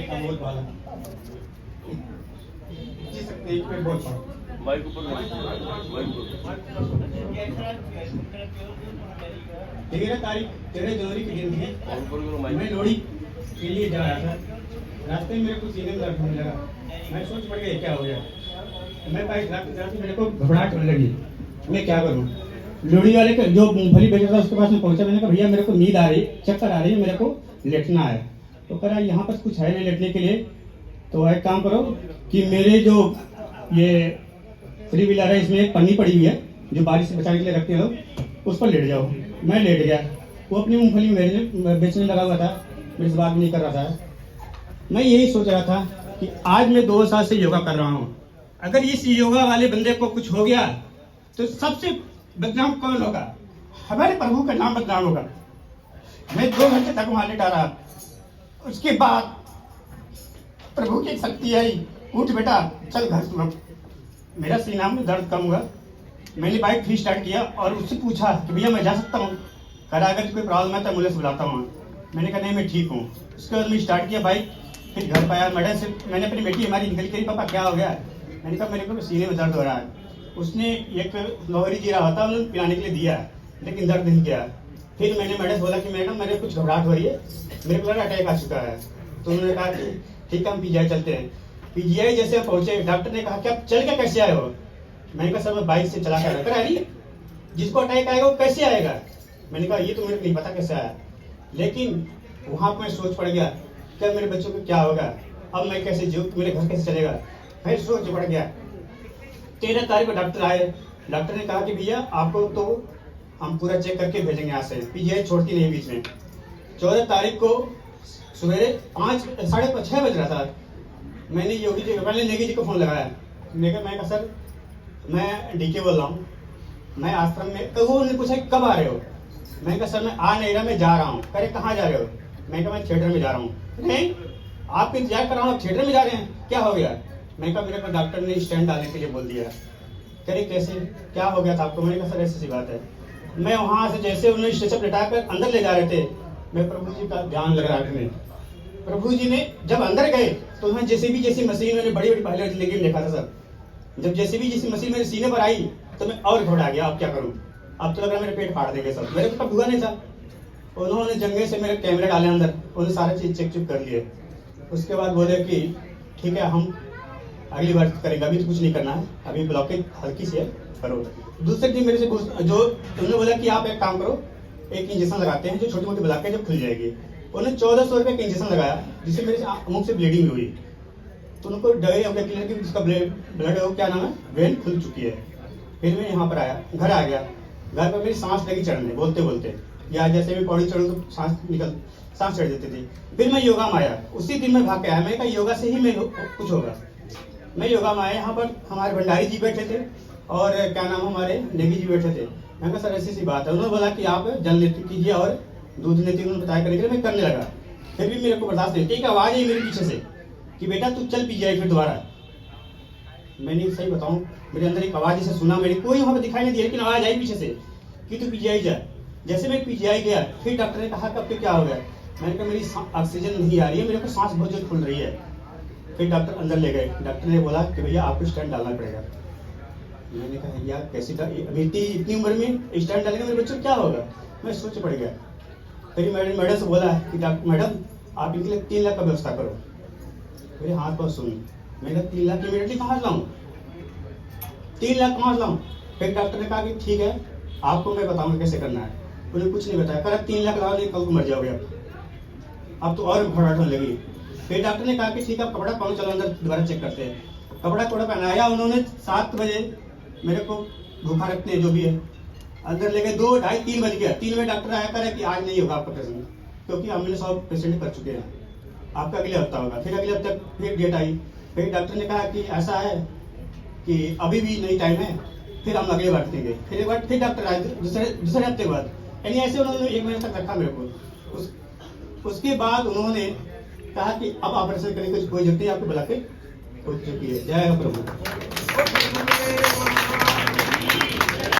बोल पाला एक मिनट बोल पाओ माइक ऊपर तेरह तारीख 13 जनवरी के दिन थी। करो मैं लोहड़ी के लिए जा रहा था। रास्ते में मेरे को सीने में दर्द होने लगा। मैं सोच पड़ गया क्या हो गया। मैं बाइक चलाते मेरे को घबराहट होने लगी। मैं क्या करूं। लोहड़ी वाले का जो मूंगफली बेचा था उसके पास में पहुंचा। मैंने कहा भैया मेरे को नींद आ रही, चक्कर आ रही है, मेरे को लेटना है। तो कह रहा यहाँ पर कुछ है नहीं लेटने के लिए, तो एक काम करो कि मेरे जो ये फ्री व्हीलर है इसमें एक पन्नी पड़ी हुई है जो बारिश से बचाने के लिए रखते हो, उस पर लेट जाओ। मैं लेट गया। वो अपनी मूंगफली बेचने लगा हुआ था, मेरे से बात नहीं कर रहा था। मैं यही सोच रहा था कि आज मैं 2 साल से योगा कर रहा हूँ। अगर इस योगा वाले बंदे को कुछ हो गया तो सबसे बदनाम कौन होगा? हमारे प्रभु का नाम बदनाम होगा। मैं 2 घंटे तक वहां लेटा रहा। उसके बाद प्रभु की शक्ति आई, उठ बेटा चल घर तुम। मेरा सीना में दर्द कम हुआ। मैंने बाइक फिर स्टार्ट किया और उससे पूछा कि भैया मैं जा सकता हूँ? कह रहा अगर कोई प्रॉब्लम है तो एम्बुलेंस बुलाता हूँ। मैंने कहा नहीं मैं ठीक हूँ। उसके बाद मैं स्टार्ट किया बाइक, फिर घर पाया। मैडम से मैंने अपनी बेटी हमारी निकल के, पापा क्या हो गया? मैंने कहा मेरे को सीने में दर्द हो रहा है। उसने एक लोहरी जीरा होता है उन्होंने पिलाने के लिए दिया, लेकिन दर्द नहीं किया। फिर मैंने मैडम बोला कि मैडम मेरे कुछ घबराहट हो रही है, मेरे को लगा अटैक आ चुका है। तो उन्होंने कहा कि ठीक है हम पीजीआई चलते हैं। पीजीआई जैसे पहुंचे, डॉक्टर ने कहा कि आप चल के कैसे आए हो? मैंने कहा सर मैं बाइक से चला कर रही, जिसको अटैक आएगा वो कैसे आएगा? मैंने कहा ये तो मेरे को नहीं पता कैसे आया। लेकिन वहां पर मैं सोच पड़ गया क्या मेरे बच्चों को क्या होगा, अब मैं कैसे जीऊँ, मेरे घर कैसे चलेगा? मैं सोच पड़ गया। 13 तारीख को डॉक्टर आए। डॉक्टर ने कहा कि भैया आपको तो हम पूरा चेक करके भेजेंगे यहाँ से, पीजीआई छोड़ती नहीं बीच में। 14 तारीख को सवेरे 5 साढ़े 6 बज रहा था। मैंने योगी जी पहले नेगी जी को फोन लगाया। मैं कहा सर मैं डीके बोल रहा हूँ, मैं आश्रम में। तो वो उन्होंने पूछा कब आ रहे हो? मैं कहा सर मैं आ नहीं रहा, मैं जा रहा हूँ। कह रहे कहाँ जा रहे हो? मैं कहा मैं थिएटर में जा रहा हूँ। नहीं आपको इंतजार कर रहा हूँ, आप थिएटर में जा रहे हैं, क्या हो गया? मैं कहा मेरे को डॉक्टर ने स्टैंड डालने के लिए बोल दिया। कह रहे कैसे, क्या हो गया था आपको? मैंने कहा सर ऐसी सी बात है। मैं वहां से जैसे उन्होंने स्ट्रेचर लेटाकर अंदर ले जा रहे थे, मैं प्रभु जी का ध्यान लग रहा था। प्रभु जी ने जब अंदर गए तो उन्होंने जैसी मशीन मैंने बड़ी बड़ी पहले जिंदगी में देखा था सर। जब जैसी मशीन मेरे सीने पर आई तो मैं और घबरा गया, अब क्या करूं? अब तो लग रहा मेरे पेट फाड़ देंगे सर। मेरे तो हुआ नहीं था। उन्होंने जंगे से मेरे कैमरे डाले अंदर, उन्होंने सारे चीज चेक कर लिए। उसके बाद बोले कि ठीक है हम अगली बार करेंगे, अभी तो कुछ नहीं करना है, अभी ब्लॉकेज हल्की सी है, करो। दूसरे दिन मेरे से जो उन्होंने बोला कि आप एक काम करो, एक इंजेक्शन लगाते हैं जो छोटी मोटी ब्लॉकेज जब खुल जाएगी। उन्होंने 1400 रुपये का इंजेक्शन लगाया जिससे मेरे मुख से ब्लीडिंग हुई। तो उनको डर हो गया कि उसका ब्लड हो क्या नाम है, वेन खुल चुकी है। फिर मैं यहाँ पर आया, घर आ गया। घर पर मेरी सांस लगी चढ़ने, बोलते बोलते, या जैसे भी पौड़ी चढ़ूँ तो सांस चढ़ देती थी। फिर मैं योगा में आया, उसी दिन मैं भाग के आया। मैंने कहा योगा से ही मैं कुछ होगा। मैं योगा में आया, यहाँ पर हमारे भंडारी जी बैठे थे और क्या नाम हमारे नेगी जी बैठे थे। मैंने कहा सर ऐसी सी बात है। उन्होंने बोला कि आप जल नीति कीजिए और दूध नीति उन्होंने बताया करेंगे। मैं करने लगा, फिर भी मेरे को बर्दाश्त नहीं। एक आवाज आई मेरे पीछे से कि बेटा तू चल पीजीआई फिर दोबारा। मैंने सही बताऊं मेरे अंदर एक आवाज जैसे सुना, मेरी कोई वहां पर दिखाई नहीं दिया, लेकिन आवाज आई पीछे से कि तू पीजीआई जा। जैसे मैं पीजीआई गया, फिर डॉक्टर ने कहा कब क्या हो गया? मैंने कहा मेरी ऑक्सीजन नहीं आ रही है, मेरे को सांस बहुत जोर खुल रही है। फिर डॉक्टर अंदर ले गए। डॉक्टर ने बोला कि भैया आपको स्टैंड डालना पड़ेगा। मैंने कहा यार कैसे इतनी उम्र में स्टैंड डालेंगे, मेरे बच्चों क्या होगा? मैं सोच पड़ गया। फिर मैडम से बोला कि मैडम आप इनके लिए 3 लाख का व्यवस्था करो। मेरे हाथ पर सुनी। मैंने 3 लाख इमीडिएटली कहाँ लाऊं? 3 लाख कहाँ लाऊं? फिर डॉक्टर ने कहा कि ठीक है आपको मैं बताऊंगा कैसे करना है। उन्हें कुछ नहीं बताया, कहा 3 लाख लाओ नहीं कल को मर जाओगे अब तो और घबराहट होने लगी। फिर डॉक्टर ने कहा कि ठीक है कपड़ा पहनो, चलो अंदर दोबारा चेक करते हैं। कपड़ा पहनाया उन्होंने। 7 बजे मेरे को भूखा रखते हैं जो भी है, अंदर ले गए। 2, ढाई, 3 बज गया। 3 बजे डॉक्टर आया करे कि आज नहीं होगा आपका पेशेंट, क्योंकि हमने 100 पेशेंट कर चुके हैं, आपका अगले हफ्ता होगा। फिर अगले हफ्ते फिर डेट आई। फिर डॉक्टर ने कहा कि ऐसा है कि अभी भी नहीं टाइम है, फिर हम अगले बार देंगे। फिर एक बार फिर डॉक्टर आए दूसरे हफ्ते के बाद। यानी ऐसे उन्होंने 1 महीने तक रखा मेरे को। उसके बाद उन्होंने कहा कि अब ऑपरेशन करने की कोई जरूरत नहीं, आपको बुला के हो चुकी है। जय हो प्रभु।